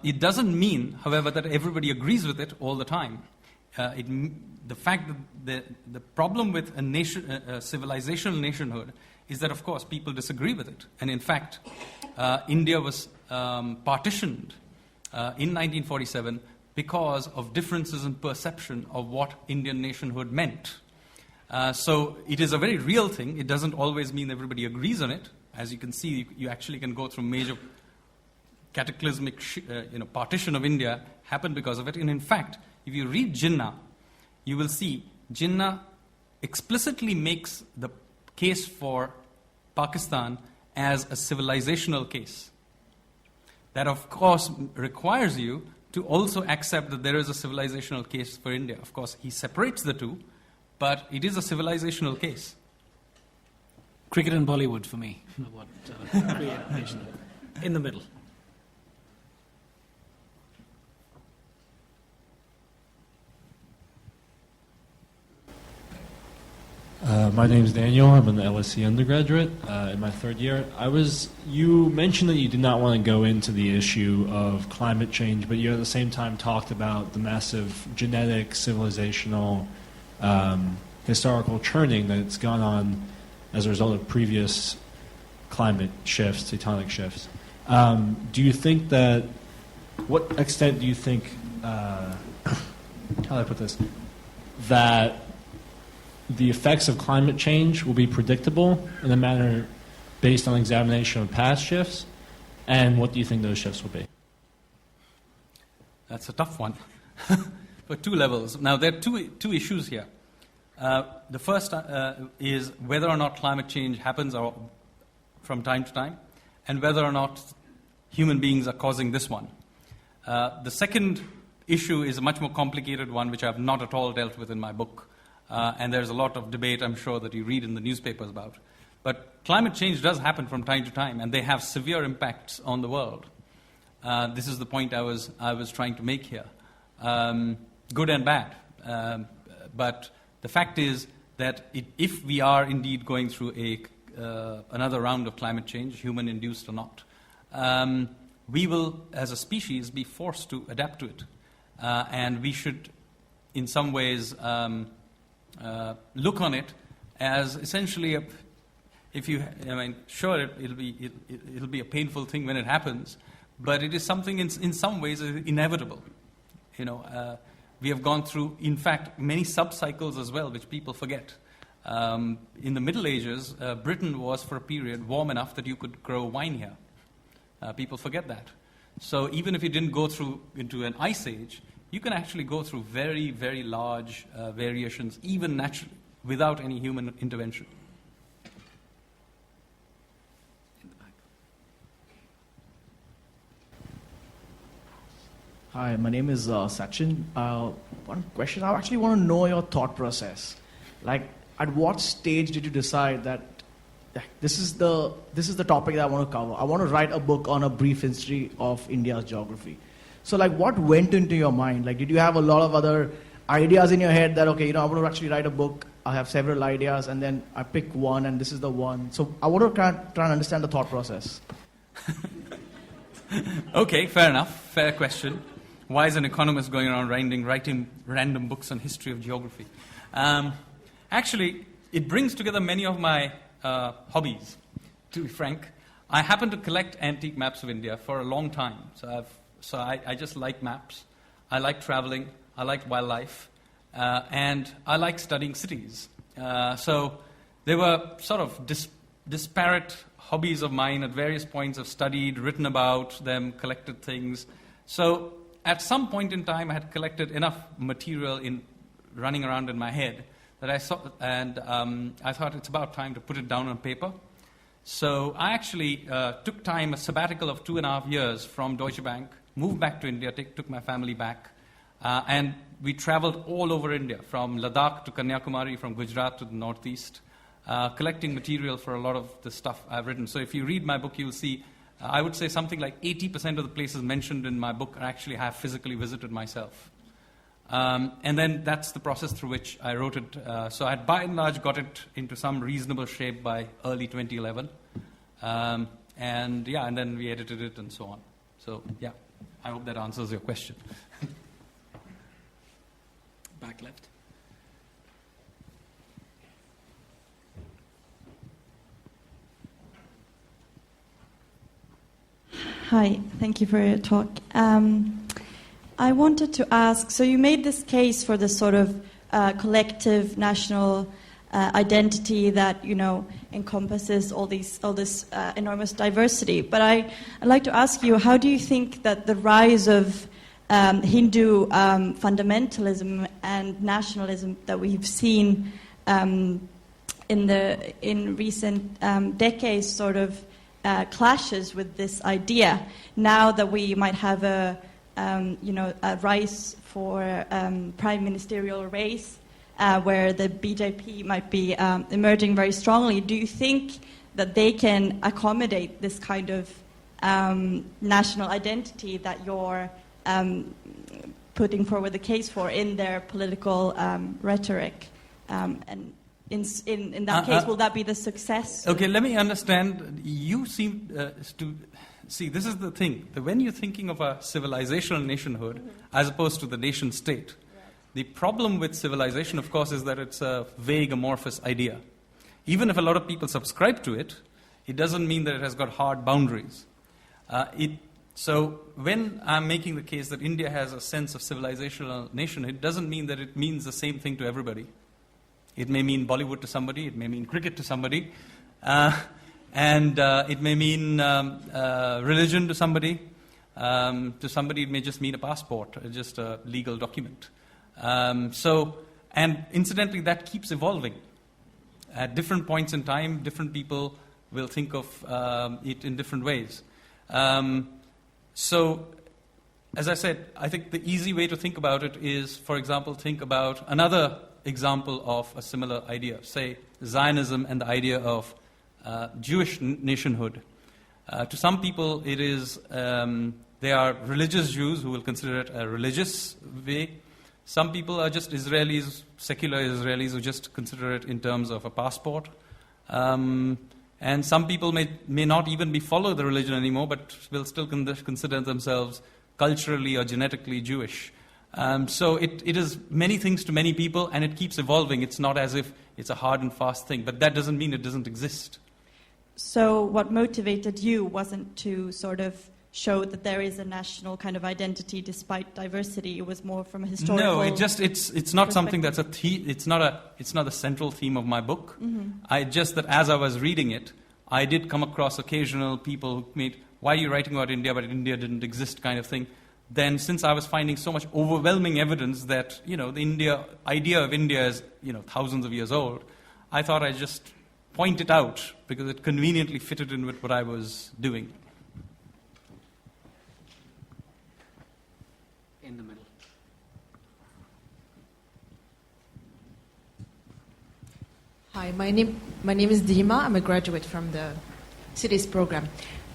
It doesn't mean, however, that everybody agrees with it all the time. The fact that the problem with a civilizational nationhood is that, of course, people disagree with it. And in fact, India was partitioned in 1947 because of differences in perception of what Indian nationhood meant. So it is a very real thing. It doesn't always mean everybody agrees on it. As you can see, you actually can go through major cataclysmic partition of India happened because of it. And in fact, if you read Jinnah, you will see Jinnah explicitly makes the case for Pakistan as a civilizational case. That, of course, requires you to also accept that there is a civilizational case for India. Of course, he separates the two, but it is a civilizational case. Cricket and Bollywood for me. In the middle. My name is Daniel. I'm an LSE undergraduate in my third year. You mentioned that you did not want to go into the issue of climate change, but you at the same time talked about the massive genetic, civilizational, historical churning that's gone on as a result of previous climate shifts, tectonic shifts. Do you think that, what extent do you think, how do I put this, that the effects of climate change will be predictable in a manner based on examination of past shifts? And what do you think those shifts will be? That's a tough one for two levels. Now, there are two issues here. The first is whether or not climate change happens from time to time, and whether or not human beings are causing this one. The second issue is a much more complicated one, which I have not at all dealt with in my book. And there's a lot of debate, I'm sure, that you read in the newspapers about. But climate change does happen from time to time, and they have severe impacts on the world. This is the point I was trying to make here. Good and bad. But the fact is that if we are indeed going through another round of climate change, human-induced or not, we will, as a species, be forced to adapt to it. And we should, in some ways, look on it as essentially sure, it'll be a painful thing when it happens, but it is something in some ways inevitable. We have gone through, in fact, many sub-cycles as well, which people forget. In the Middle Ages, Britain was for a period warm enough that you could grow wine here. People forget that. So even if you didn't go through into an ice age, you can actually go through very, very large variations, even naturally, without any human intervention. Hi, my name is Sachin. One question. I actually want to know your thought process. Like, at what stage did you decide that this is the topic that I want to cover? I want to write a book on a brief history of India's geography. So, like, what went into your mind? Like, did you have a lot of other ideas in your head that, okay, I want to actually write a book. I have several ideas, and then I pick one, and this is the one. So, I want to try and understand the thought process. Okay, fair enough. Fair question. Why is an economist going around writing random books on history of geography? Actually, it brings together many of my hobbies, to be frank. I happen to collect antique maps of India for a long time. So I just like maps. I like traveling. I like wildlife. And I like studying cities. So there were sort of disparate hobbies of mine at various points. I've studied, written about them, collected things. So at some point in time, I had collected enough material running around in my head that I saw, and I thought it's about time to put it down on paper. So I actually took time, a sabbatical of 2.5 years from Deutsche Bank, moved back to India, took my family back, and we traveled all over India, from Ladakh to Kanyakumari, from Gujarat to the northeast, collecting material for a lot of the stuff I've written. So if you read my book, you'll see I would say something like 80% of the places mentioned in my book I actually have physically visited myself. And then that's the process through which I wrote it. So I had by and large got it into some reasonable shape by early 2011. And then we edited it and so on. So yeah, I hope that answers your question. Back left. Hi, thank you for your talk. I wanted to ask, so you made this case for this sort of collective national identity that, encompasses all this enormous diversity. But I'd like to ask you, how do you think that the rise of Hindu fundamentalism and nationalism that we've seen in recent decades sort of clashes with this idea, now that we might have a rise for prime ministerial race where the BJP might be emerging very strongly? Do you think that they can accommodate this kind of national identity that you're putting forward the case for in their political rhetoric? And in that case, will that be the success? Okay, let me understand. You seem to see, this is the thing. When you're thinking of a civilizational nationhood, as opposed to the nation state, the problem with civilization, of course, is that it's a vague, amorphous idea. Even if a lot of people subscribe to it, it doesn't mean that it has got hard boundaries. So when I'm making the case that India has a sense of civilizational nationhood, it doesn't mean that it means the same thing to everybody. It may mean Bollywood to somebody, it may mean cricket to somebody, and it may mean religion to somebody. To somebody, it may just mean a passport, just a legal document. And incidentally, that keeps evolving. At different points in time, different people will think of it in different ways. So, as I said, I think the easy way to think about it is, for example, think about another example of a similar idea, say Zionism and the idea of Jewish nationhood. To some people, it is they are religious Jews who will consider it a religious way. Some people are just Israelis, secular Israelis, who just consider it in terms of a passport. And some people may not even follow the religion anymore, but will still consider themselves culturally or genetically Jewish. So it is many things to many people, and it keeps evolving. It's not as if it's a hard and fast thing, but that doesn't mean it doesn't exist. So what motivated you wasn't to sort of show that there is a national kind of identity despite diversity. It was more from a historical. No, it's not something that's a it's not a central theme of my book. I just that as I was reading it, I did come across occasional people who made, why are you writing about India, but India didn't exist kind of thing. Then since I was finding so much overwhelming evidence that, the idea of India is, thousands of years old, I thought I'd just point it out because it conveniently fitted in with what I was doing. In the middle. Hi, my name is Dima. I'm a graduate from the Cities program.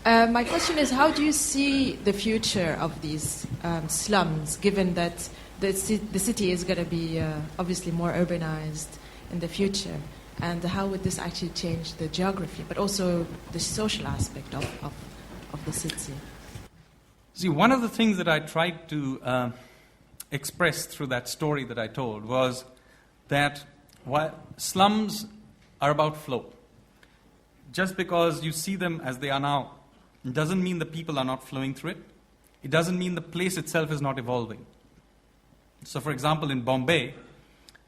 My question is, how do you see the future of these slums, given that the city is going to be obviously more urbanized in the future? And how would this actually change the geography, but also the social aspect of the city? See, one of the things that I tried to express through that story that I told was that while slums are about flow. Just because you see them as they are now doesn't mean the people are not flowing through it. It doesn't mean the place itself is not evolving. So, for example, in Bombay,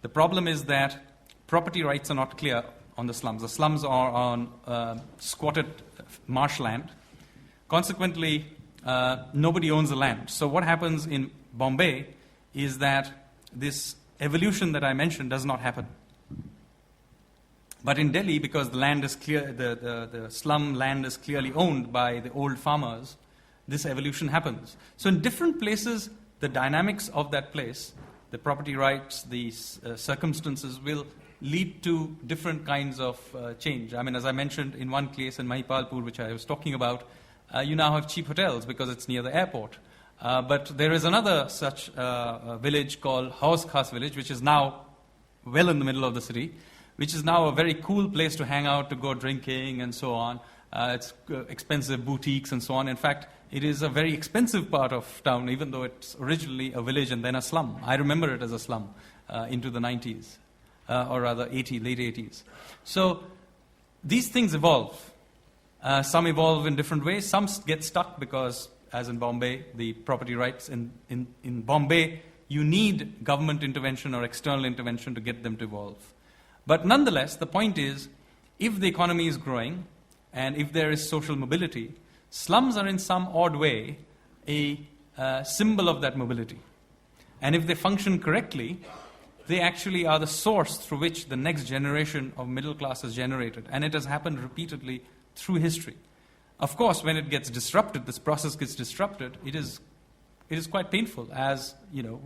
the problem is that property rights are not clear on the slums. The slums are on squatted marshland. Consequently, nobody owns the land. So what happens in Bombay is that this evolution that I mentioned does not happen. But in Delhi, because the land is clear, the slum land is clearly owned by the old farmers, this evolution happens. So in different places, the dynamics of that place, the property rights, the circumstances will lead to different kinds of change. I mean, as I mentioned, in one case in Mahipalpur, which I was talking about, you now have cheap hotels because it's near the airport. But there is another such village called Haus Khas village, which is now well in the middle of the city, which is now a very cool place to hang out, to go drinking and so on. It's expensive boutiques and so on. In fact, it is a very expensive part of town, even though it's originally a village and then a slum. I remember it as a slum into the 90s, or rather late 80s. So these things evolve. Some evolve in different ways. Some get stuck because, as in Bombay, the property rights in Bombay, you need government intervention or external intervention to get them to evolve. But nonetheless, the point is, if the economy is growing and if there is social mobility, slums are in some odd way a symbol of that mobility. And if they function correctly, they actually are the source through which the next generation of middle class is generated. And it has happened repeatedly through history. Of course, when it gets disrupted, this process gets disrupted, it is quite painful, as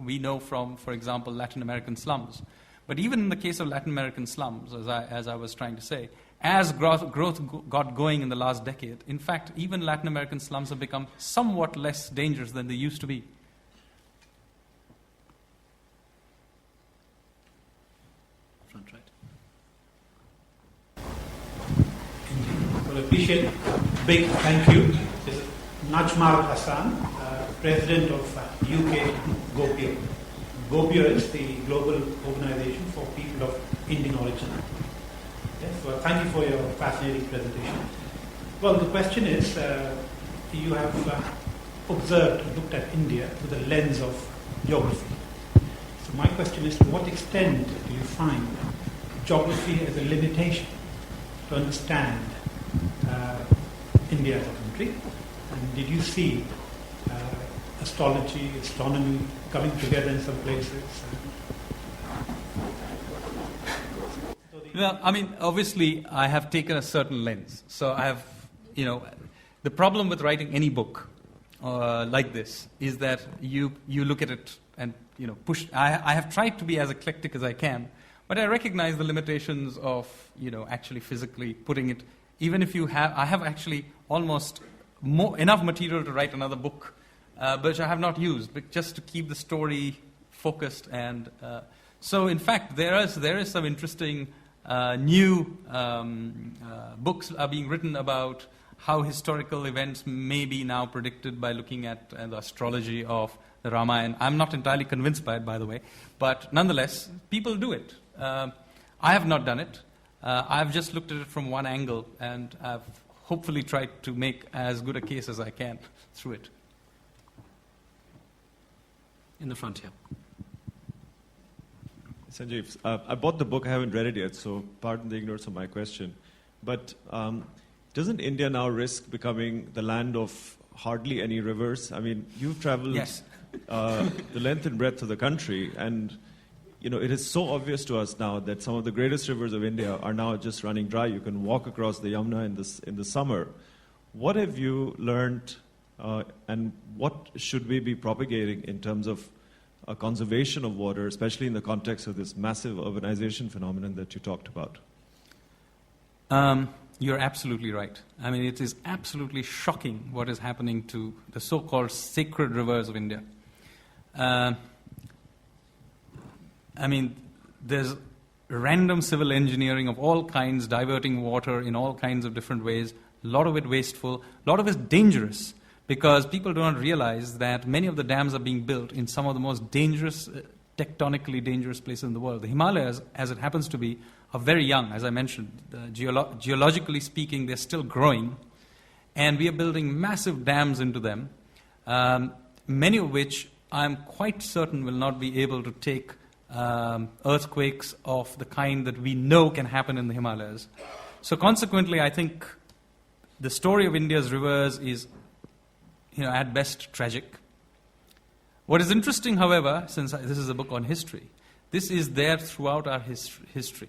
we know from, for example, Latin American slums. But even in the case of Latin American slums, as I was trying to say, as growth got going in the last decade, in fact, even Latin American slums have become somewhat less dangerous than they used to be. Front right. Well, appreciate big thank you. This is Najmar Hassan, President of UK Gopio. Gopio is the global organization for people of Indian origin. Yes, well, thank you for your fascinating presentation. Well, the question is, you have observed and looked at India through the lens of geography. So my question is, to what extent do you find geography as a limitation to understand India as a country? And did you see astrology, astronomy coming together in some places? Well, I mean, obviously, I have taken a certain lens. So I have, the problem with writing any book like this is that you look at it and, push. I have tried to be as eclectic as I can, but I recognize the limitations of, actually physically putting it. Even if I have actually almost enough material to write another book, which I have not used, but just to keep the story focused. And so, in fact, there is some interesting new books are being written about how historical events may be now predicted by looking at the astrology of the Ramayana. I'm not entirely convinced by it, by the way, but nonetheless, people do it. I have not done it. I've just looked at it from one angle, and I've hopefully tried to make as good a case as I can through it. In the front here. Sanjeev, I bought the book. I haven't read it yet, so pardon the ignorance of my question. But doesn't India now risk becoming the land of hardly any rivers? I mean, you've traveled the length and breadth of the country, and it is so obvious to us now that some of the greatest rivers of India are now just running dry. You can walk across the Yamuna in the summer. What have you learned, and what should we be propagating in terms of conservation of water, especially in the context of this massive urbanization phenomenon that you talked about? You're absolutely right. I mean, it is absolutely shocking what is happening to the so-called sacred rivers of India. I mean, there's random civil engineering of all kinds, diverting water in all kinds of different ways, a lot of it wasteful, a lot of it dangerous, because people do not realize that many of the dams are being built in some of the most dangerous, tectonically dangerous places in the world. The Himalayas, as it happens to be, are very young, as I mentioned. Geologically speaking, they're still growing, and we are building massive dams into them, many of which I'm quite certain will not be able to take earthquakes of the kind that we know can happen in the Himalayas. So consequently, I think the story of India's rivers is, at best tragic. What is interesting, however, since this is a book on history, this is there throughout our history.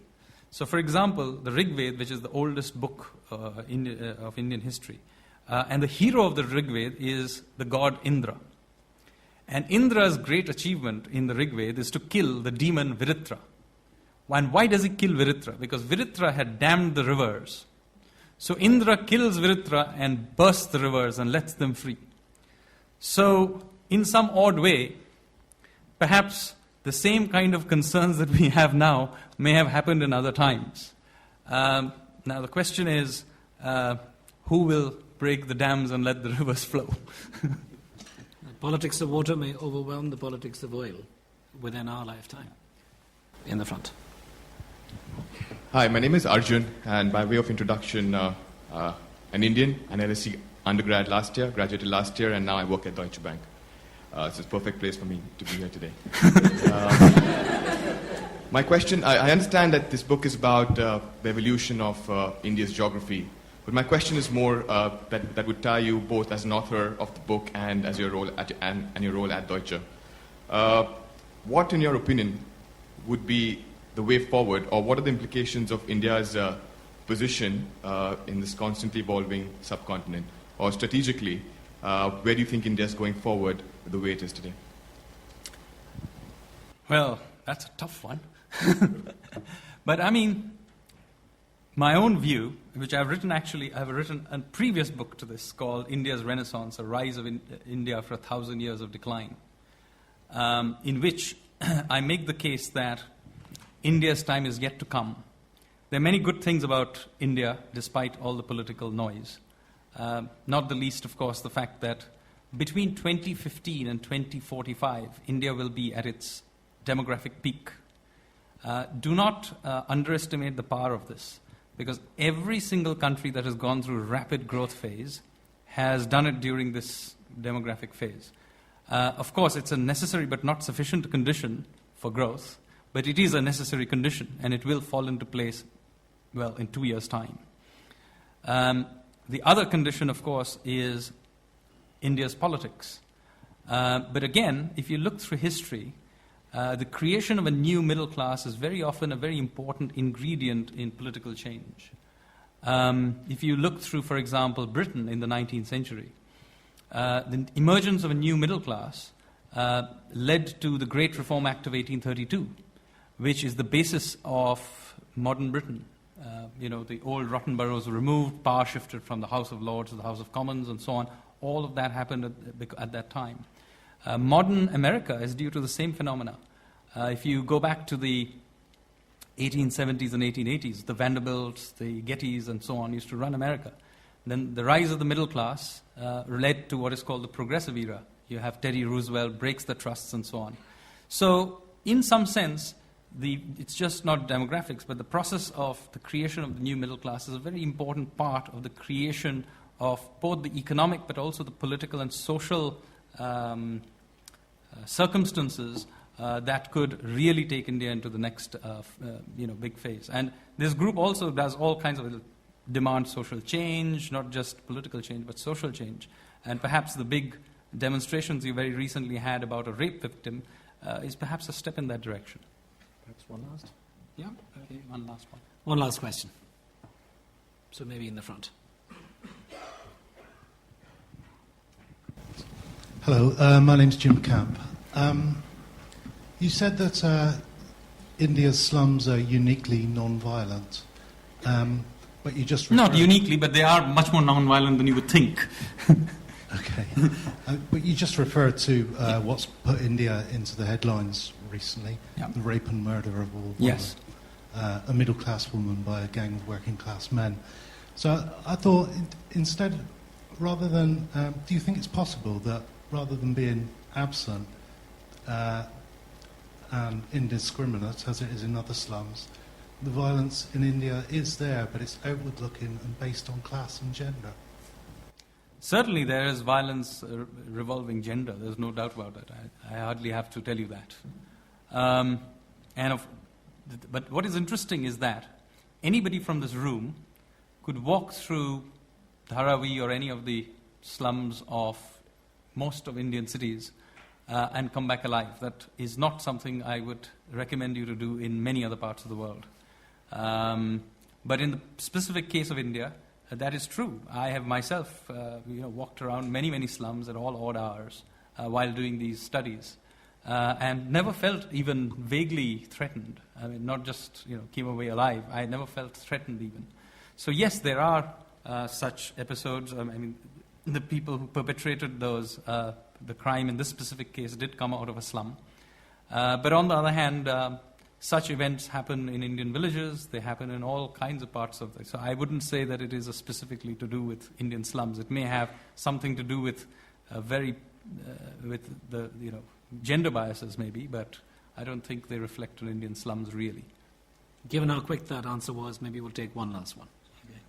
So, for example, the Rig Veda, which is the oldest book of Indian history, and the hero of the Rig Veda is the god Indra. And Indra's great achievement in the Rig Veda is to kill the demon Viritra. And why does he kill Viritra? Because Viritra had dammed the rivers. So Indra kills Viritra and bursts the rivers and lets them free. So, in some odd way, perhaps the same kind of concerns that we have now may have happened in other times. Now the question is, who will break the dams and let the rivers flow? The politics of water may overwhelm the politics of oil within our lifetime. In the front. Hi, my name is Arjun, and by way of introduction, an Indian, an LSE undergrad last year, graduated last year, and now I work at Deutsche Bank. It's a perfect place for me to be here today. My question, I understand that this book is about the evolution of India's geography, but my question is more that would tie you both as an author of the book and as your role and your role at Deutsche. What, in your opinion, would be the way forward, or what are the implications of India's position in this constantly evolving subcontinent? Or strategically, where do you think India is going forward with the way it is today? Well, that's a tough one. But I mean, my own view, which I've written a previous book to this called India's Renaissance, A Rise of India After 1,000 Years of Decline, in which I make the case that India's time is yet to come. There are many good things about India, despite all the political noise. Not the least, of course, the fact that between 2015 and 2045, India will be at its demographic peak. Do not underestimate the power of this, because every single country that has gone through a rapid growth phase has done it during this demographic phase. Of course, it's a necessary but not sufficient condition for growth, but it is a necessary condition, and it will fall into place, well, in 2 years' time. The other condition, of course, is India's politics. But again, if you look through history, the creation of a new middle class is very often a very important ingredient in political change. If you look through, for example, Britain in the 19th century, the emergence of a new middle class led to the Great Reform Act of 1832, which is the basis of modern Britain. The old rotten boroughs were removed, power shifted from the House of Lords to the House of Commons, and so on. All of that happened at that time. Modern America is due to the same phenomena. If you go back to the 1870s and 1880s, the Vanderbilts, the Gettys, and so on used to run America. Then the rise of the middle class led to what is called the progressive era You have Teddy Roosevelt, breaks the trusts and so on. So in some sense, it's just not demographics, but the process of the creation of the new middle class is a very important part of the creation of both the economic but also the political and social circumstances that could really take India into the next big phase. And this group also does all kinds of demand social change, not just political change, but social change. And perhaps the big demonstrations you very recently had about a rape victim is perhaps a step in that direction. Perhaps one last? Yeah, okay, one last one. One last question. So maybe in the front. Hello, my name's Jim Camp. You said that India's slums are uniquely non-violent, but you just referred... Not uniquely, but they are much more non-violent than you would think. Okay. But you just referred to what's put India into the headlines recently, the rape and murder of a woman, yes, a middle-class woman by a gang of working-class men. So I thought, instead, rather than... do you think it's possible that rather than being absent and indiscriminate, as it is in other slums, the violence in India is there, but it's outward-looking and based on class and gender? Certainly there is violence revolving gender. There's no doubt about that. I hardly have to tell you that. But what is interesting is that anybody from this room could walk through Dharavi or any of the slums of most of Indian cities and come back alive. That is not something I would recommend you to do in many other parts of the world. But in the specific case of India, that is true. I have myself walked around many, many slums at all odd hours while doing these studies and never felt even vaguely threatened. I mean, not just came away alive. I never felt threatened even. So yes, there are such episodes. I mean, the people who perpetrated those, the crime in this specific case did come out of a slum. But on the other hand, such events happen in Indian villages. They happen in all kinds of parts of it. So I wouldn't say that it is specifically to do with Indian slums. It may have something to do with with the gender biases maybe, but I don't think they reflect on Indian slums really. Given how quick that answer was, maybe we'll take one last one. Okay.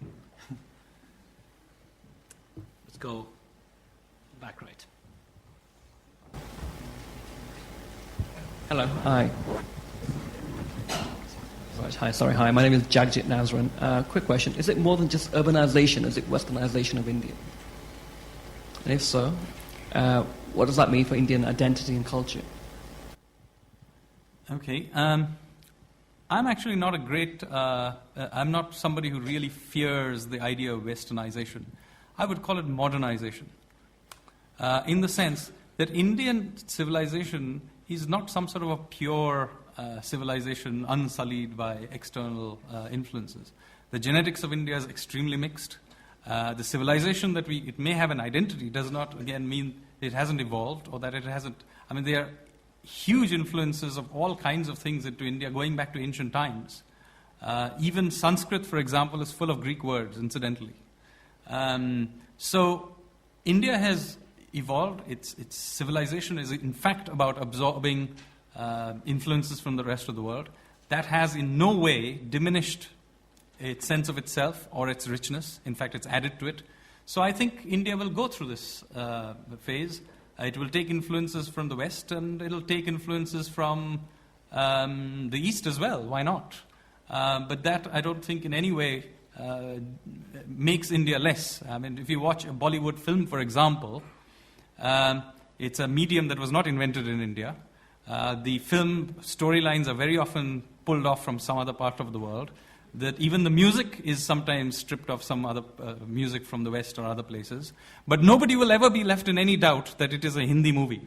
Let's go back right. Hello. Hi. Right, hi. My name is Jagjit Nazran. Quick question. Is it more than just urbanization? Is it westernization of India? And if so, what does that mean for Indian identity and culture? Okay. I'm actually not I'm not somebody who really fears the idea of westernization. I would call it modernization. In the sense that Indian civilization is not some sort of a pure civilization unsullied by external influences. The genetics of India is extremely mixed. The civilization it may have an identity does not, again, mean it hasn't evolved or that it hasn't. I mean, there are huge influences of all kinds of things into India going back to ancient times. Even Sanskrit, for example, is full of Greek words, incidentally. So India has evolved. Its civilization is, in fact, about absorbing influences from the rest of the world. That has in no way diminished its sense of itself or its richness. In fact, it's added to it. So I think India will go through this phase. It will take influences from the West and it will take influences from the East as well. Why not? But that, I don't think in any way makes India less. I mean, if you watch a Bollywood film, for example, it's a medium that was not invented in India. The film storylines are very often pulled off from some other part of the world. That even the music is sometimes stripped of some other music from the West or other places. But nobody will ever be left in any doubt that it is a Hindi movie.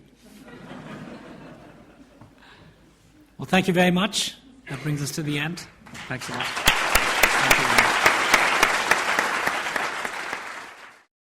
Well, thank you very much. That brings us to the end. Thanks a lot.